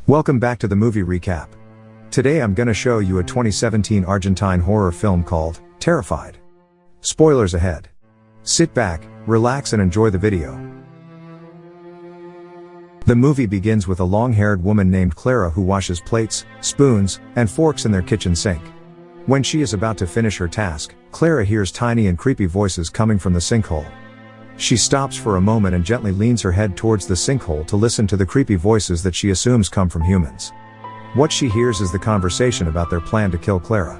Welcome back to the movie recap. Today I'm gonna show you a 2017 Argentine horror film called Terrified. Spoilers ahead. Sit back, relax and enjoy the video. The movie begins with a long-haired woman named Clara who washes plates, spoons, and forks in their kitchen sink. When she is about to finish her task, Clara hears tiny and creepy voices coming from the sinkhole. She stops for a moment and gently leans her head towards the sinkhole to listen to the creepy voices that she assumes come from humans. What she hears is the conversation about their plan to kill Clara.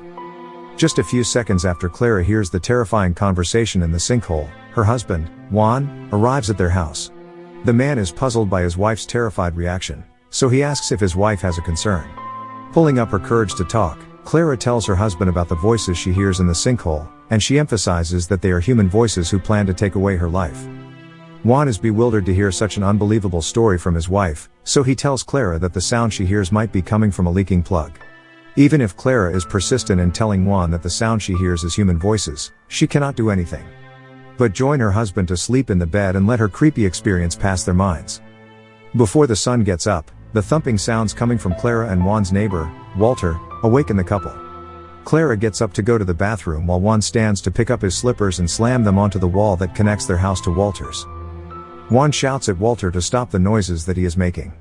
Just a few seconds after Clara hears the terrifying conversation in the sinkhole, her husband, Juan, arrives at their house. The man is puzzled by his wife's terrified reaction, so he asks if his wife has a concern. Pulling up her courage to talk, Clara tells her husband about the voices she hears in the sinkhole, and she emphasizes that they are human voices who plan to take away her life. Juan is bewildered to hear such an unbelievable story from his wife, so he tells Clara that the sound she hears might be coming from a leaking plug. Even if Clara is persistent in telling Juan that the sound she hears is human voices, she cannot do anything but join her husband to sleep in the bed and let her creepy experience pass their minds. Before the sun gets up, the thumping sounds coming from Clara and Juan's neighbor, Walter, awaken the couple. Clara gets up to go to the bathroom while Juan stands to pick up his slippers and slam them onto the wall that connects their house to Walter's. Juan shouts at Walter to stop the noises that he is making.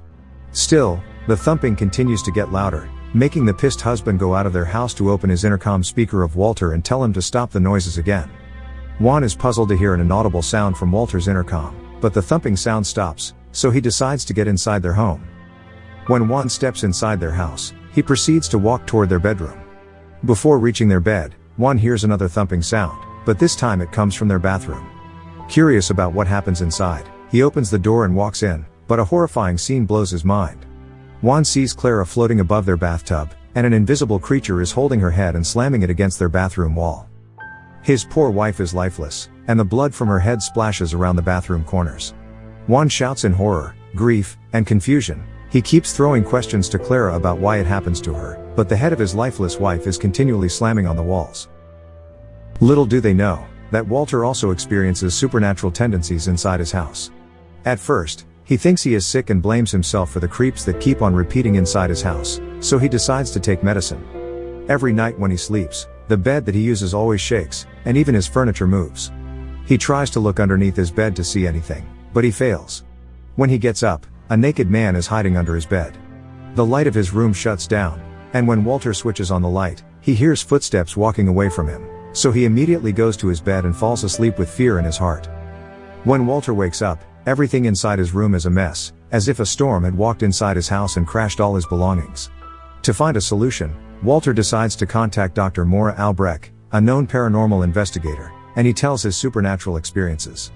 Still, the thumping continues to get louder, making the pissed husband go out of their house to open his intercom speaker of Walter and tell him to stop the noises again. Juan is puzzled to hear an inaudible sound from Walter's intercom, but the thumping sound stops, so he decides to get inside their home. When Juan steps inside their house, he proceeds to walk toward their bedroom. Before reaching their bed, Juan hears another thumping sound, but this time it comes from their bathroom. Curious about what happens inside, he opens the door and walks in, but a horrifying scene blows his mind. Juan sees Clara floating above their bathtub, and an invisible creature is holding her head and slamming it against their bathroom wall. His poor wife is lifeless, and the blood from her head splashes around the bathroom corners. Juan shouts in horror, grief, and confusion. He keeps throwing questions to Clara about why it happens to her, but the head of his lifeless wife is continually slamming on the walls. Little do they know that Walter also experiences supernatural tendencies inside his house. At first, he thinks he is sick and blames himself for the creeps that keep on repeating inside his house, so he decides to take medicine. Every night when he sleeps, the bed that he uses always shakes, and even his furniture moves. He tries to look underneath his bed to see anything, but he fails. When he gets up, a naked man is hiding under his bed. The light of his room shuts down, and when Walter switches on the light, he hears footsteps walking away from him, so he immediately goes to his bed and falls asleep with fear in his heart. When Walter wakes up, everything inside his room is a mess, as if a storm had walked inside his house and crashed all his belongings. To find a solution, Walter decides to contact Dr. Maura Albrecht, a known paranormal investigator, and he tells his supernatural experiences.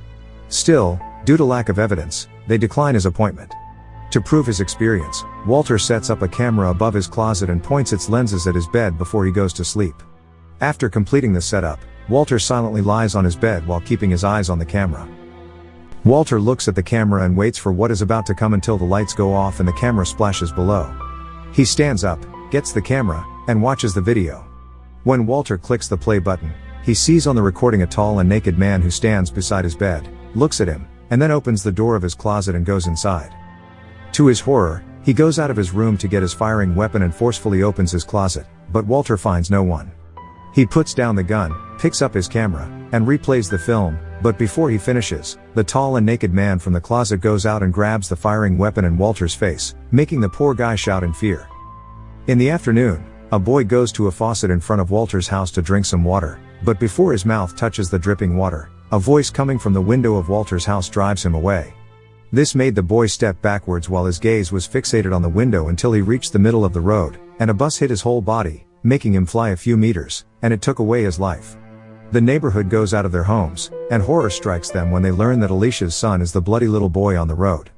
Still, due to lack of evidence, they decline his appointment. To prove his experience, Walter sets up a camera above his closet and points its lenses at his bed before he goes to sleep. After completing the setup, Walter silently lies on his bed while keeping his eyes on the camera. Walter looks at the camera and waits for what is about to come until the lights go off and the camera splashes below. He stands up, gets the camera, and watches the video. When Walter clicks the play button, he sees on the recording a tall and naked man who stands beside his bed, looks at him, and then opens the door of his closet and goes inside. To his horror, he goes out of his room to get his firing weapon and forcefully opens his closet, but Walter finds no one. He puts down the gun, picks up his camera, and replays the film, but before he finishes, the tall and naked man from the closet goes out and grabs the firing weapon in Walter's face, making the poor guy shout in fear. In the afternoon, a boy goes to a faucet in front of Walter's house to drink some water, but before his mouth touches the dripping water, a voice coming from the window of Walter's house drives him away. This made the boy step backwards while his gaze was fixated on the window until he reached the middle of the road, and a bus hit his whole body, making him fly a few meters, and it took away his life. The neighborhood goes out of their homes, and horror strikes them when they learn that Alicia's son is the bloody little boy on the road.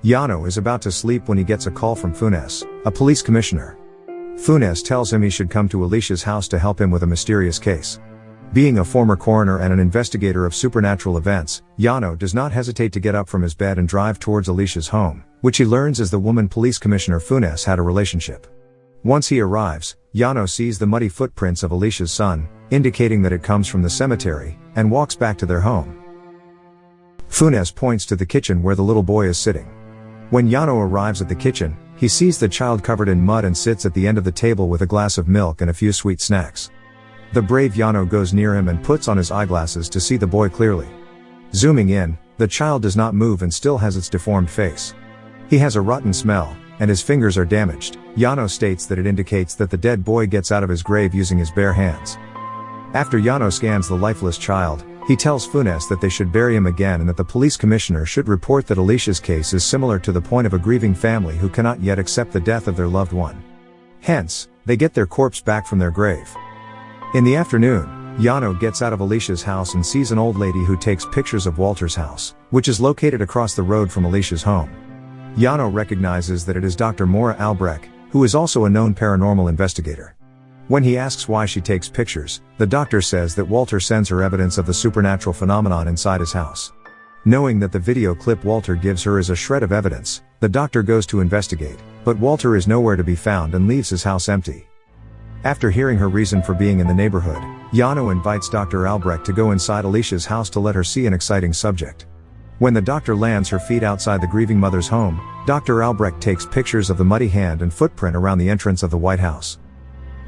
Yano is about to sleep when he gets a call from Funes, a police commissioner. Funes tells him he should come to Alicia's house to help him with a mysterious case. Being a former coroner and an investigator of supernatural events, Yano does not hesitate to get up from his bed and drive towards Alicia's home, which he learns is the woman police commissioner Funes had a relationship. Once he arrives, Yano sees the muddy footprints of Alicia's son, indicating that it comes from the cemetery, and walks back to their home. Funes points to the kitchen where the little boy is sitting. When Yano arrives at the kitchen, He sees the child covered in mud and sits at the end of the table with a glass of milk and a few sweet snacks. The brave Yano goes near him and puts on his eyeglasses to see the boy clearly. Zooming in, the child does not move and still has its deformed face. He has a rotten smell, and his fingers are damaged. Yano states that it indicates that the dead boy gets out of his grave using his bare hands. After Yano scans the lifeless child, he tells Funes that they should bury him again and that the police commissioner should report that Alicia's case is similar to the point of a grieving family who cannot yet accept the death of their loved one. Hence, they get their corpse back from their grave. In the afternoon, Yano gets out of Alicia's house and sees an old lady who takes pictures of Walter's house, which is located across the road from Alicia's home. Yano recognizes that it is Dr. Maura Albrecht, who is also a known paranormal investigator. When he asks why she takes pictures, the doctor says that Walter sends her evidence of the supernatural phenomenon inside his house. Knowing that the video clip Walter gives her is a shred of evidence, the doctor goes to investigate, but Walter is nowhere to be found and leaves his house empty. After hearing her reason for being in the neighborhood, Yano invites Dr. Albrecht to go inside Alicia's house to let her see an exciting subject. When the doctor lands her feet outside the grieving mother's home, Dr. Albrecht takes pictures of the muddy hand and footprint around the entrance of the White House.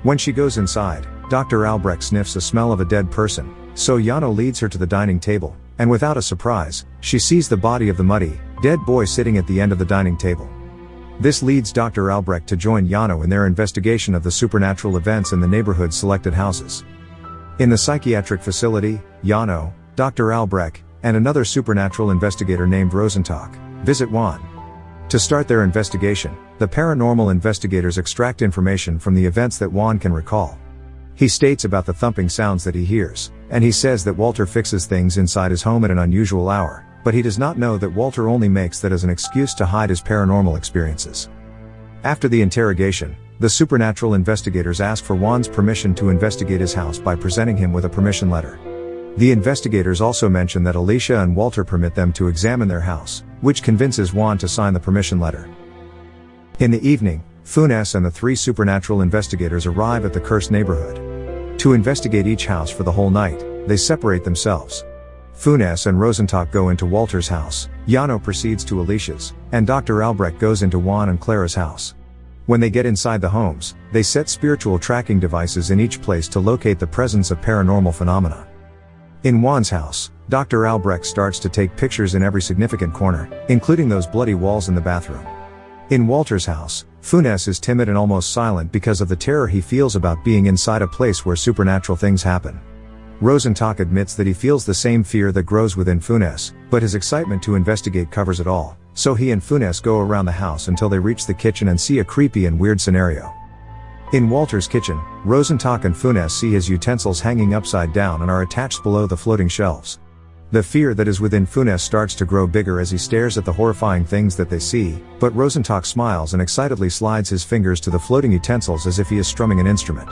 When she goes inside, Dr. Albrecht sniffs a smell of a dead person, so Yano leads her to the dining table, and without a surprise, she sees the body of the muddy, dead boy sitting at the end of the dining table. This leads Dr. Albrecht to join Yano in their investigation of the supernatural events in the neighborhood's selected houses. In the psychiatric facility, Yano, Dr. Albrecht, and another supernatural investigator named Rosenstock visit Juan. To start their investigation, the paranormal investigators extract information from the events that Juan can recall. He states about the thumping sounds that he hears, and he says that Walter fixes things inside his home at an unusual hour, but he does not know that Walter only makes that as an excuse to hide his paranormal experiences. After the interrogation, the supernatural investigators ask for Juan's permission to investigate his house by presenting him with a permission letter. The investigators also mention that Alicia and Walter permit them to examine their house, which convinces Juan to sign the permission letter. In the evening, Funes and the three supernatural investigators arrive at the cursed neighborhood. To investigate each house for the whole night, they separate themselves. Funes and Rosenstock go into Walter's house, Yano proceeds to Alicia's, and Dr. Albrecht goes into Juan and Clara's house. When they get inside the homes, they set spiritual tracking devices in each place to locate the presence of paranormal phenomena. In Juan's house, Dr. Albrecht starts to take pictures in every significant corner, including those bloody walls in the bathroom. In Walter's house, Funes is timid and almost silent because of the terror he feels about being inside a place where supernatural things happen. Rosenstock admits that he feels the same fear that grows within Funes, but his excitement to investigate covers it all, so he and Funes go around the house until they reach the kitchen and see a creepy and weird scenario. In Walter's kitchen, Rosenstock and Funes see his utensils hanging upside down and are attached below the floating shelves. The fear that is within Funes starts to grow bigger as he stares at the horrifying things that they see, but Rosenstock smiles and excitedly slides his fingers to the floating utensils as if he is strumming an instrument.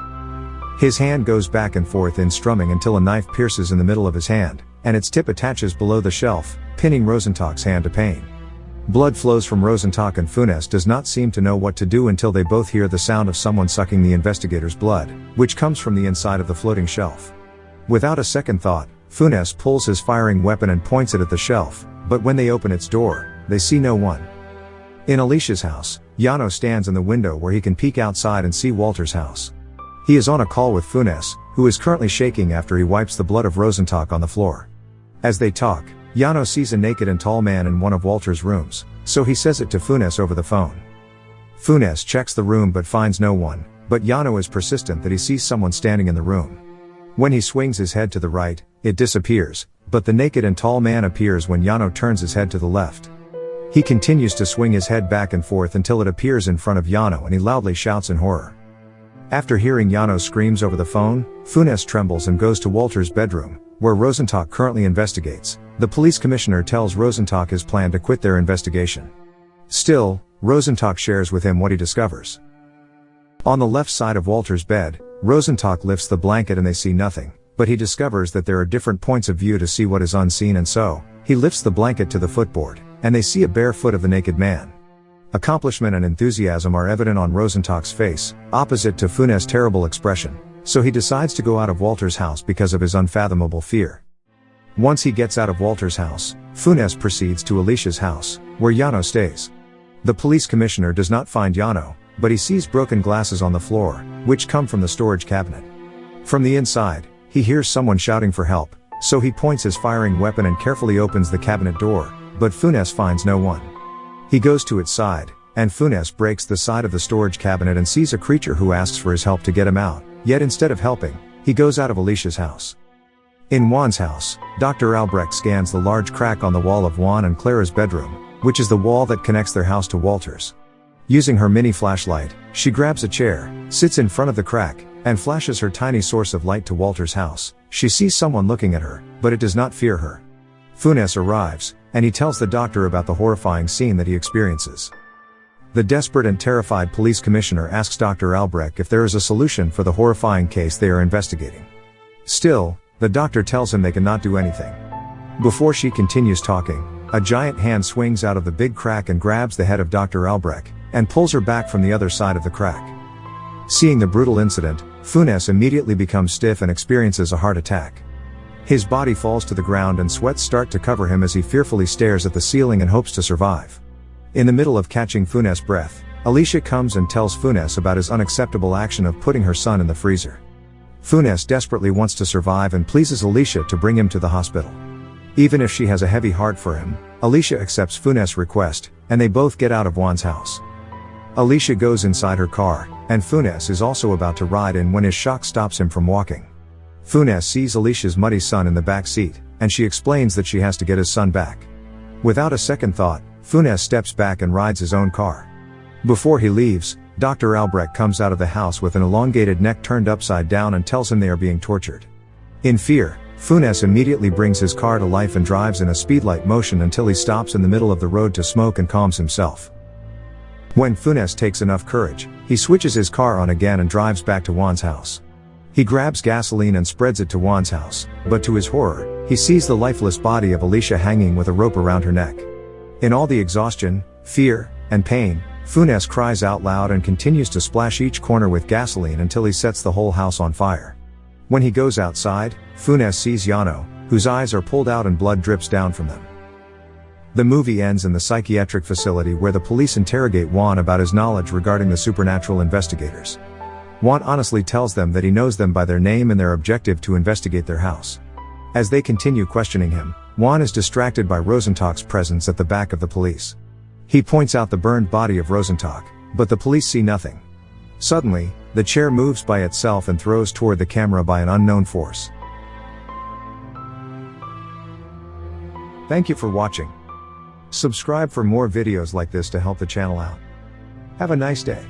His hand goes back and forth in strumming until a knife pierces in the middle of his hand, and its tip attaches below the shelf, pinning Rosenstock's hand to pain. Blood flows from Rosenstock and Funes does not seem to know what to do until they both hear the sound of someone sucking the investigator's blood, which comes from the inside of the floating shelf. Without a second thought, Funes pulls his firing weapon and points it at the shelf, but when they open its door, they see no one. In Alicia's house, Yano stands in the window where he can peek outside and see Walter's house. He is on a call with Funes, who is currently shaking after he wipes the blood of Rosenstock on the floor. As they talk, Yano sees a naked and tall man in one of Walter's rooms, so he says it to Funes over the phone. Funes checks the room but finds no one, but Yano is persistent that he sees someone standing in the room. When he swings his head to the right, it disappears, but the naked and tall man appears when Yano turns his head to the left. He continues to swing his head back and forth until it appears in front of Yano and he loudly shouts in horror. After hearing Yano's screams over the phone, Funes trembles and goes to Walter's bedroom, where Rosenstock currently investigates. The police commissioner tells Rosenstock his plan to quit their investigation. Still, Rosenstock shares with him what he discovers. On the left side of Walter's bed, Rosenstock lifts the blanket and they see nothing, but he discovers that there are different points of view to see what is unseen, and so, he lifts the blanket to the footboard, and they see a bare foot of the naked man. Accomplishment and enthusiasm are evident on Rosenstock's face, opposite to Funes' terrible expression, so he decides to go out of Walter's house because of his unfathomable fear. Once he gets out of Walter's house, Funes proceeds to Alicia's house, where Yano stays. The police commissioner does not find Yano, but he sees broken glasses on the floor, which come from the storage cabinet. From the inside, he hears someone shouting for help, so he points his firing weapon and carefully opens the cabinet door, but Funes finds no one. He goes to its side, and Funes breaks the side of the storage cabinet and sees a creature who asks for his help to get him out, yet instead of helping, he goes out of Alicia's house. In Juan's house, Dr. Albrecht scans the large crack on the wall of Juan and Clara's bedroom, which is the wall that connects their house to Walter's. Using her mini flashlight, she grabs a chair, sits in front of the crack, and flashes her tiny source of light to Walter's house. She sees someone looking at her, but it does not fear her. Funes arrives, and he tells the doctor about the horrifying scene that he experiences. The desperate and terrified police commissioner asks Dr. Albrecht if there is a solution for the horrifying case they are investigating. Still, the doctor tells him they cannot do anything. Before she continues talking, a giant hand swings out of the big crack and grabs the head of Dr. Albrecht, and pulls her back from the other side of the crack. Seeing the brutal incident, Funes immediately becomes stiff and experiences a heart attack. His body falls to the ground and sweats start to cover him as he fearfully stares at the ceiling and hopes to survive. In the middle of catching Funes' breath, Alicia comes and tells Funes about his unacceptable action of putting her son in the freezer. Funes desperately wants to survive and pleases Alicia to bring him to the hospital. Even if she has a heavy heart for him, Alicia accepts Funes' request, and they both get out of Juan's house. Alicia goes inside her car, and Funes is also about to ride in when his shock stops him from walking. Funes sees Alicia's muddy son in the back seat, and she explains that she has to get his son back. Without a second thought, Funes steps back and rides his own car. Before he leaves, Dr. Albrecht comes out of the house with an elongated neck turned upside down and tells him they are being tortured. In fear, Funes immediately brings his car to life and drives in a speedlight motion until he stops in the middle of the road to smoke and calms himself. When Funes takes enough courage, he switches his car on again and drives back to Juan's house. He grabs gasoline and spreads it to Juan's house, but to his horror, he sees the lifeless body of Alicia hanging with a rope around her neck. In all the exhaustion, fear, and pain, Funes cries out loud and continues to splash each corner with gasoline until he sets the whole house on fire. When he goes outside, Funes sees Yano, whose eyes are pulled out and blood drips down from them. The movie ends in the psychiatric facility where the police interrogate Juan about his knowledge regarding the supernatural investigators. Juan honestly tells them that he knows them by their name and their objective to investigate their house. As they continue questioning him, Juan is distracted by Rosentalk's presence at the back of the police. He points out the burned body of Rosentalk, but the police see nothing. Suddenly, the chair moves by itself and throws toward the camera by an unknown force. Thank you for watching. Subscribe for more videos like this to help the channel out. Have a nice day.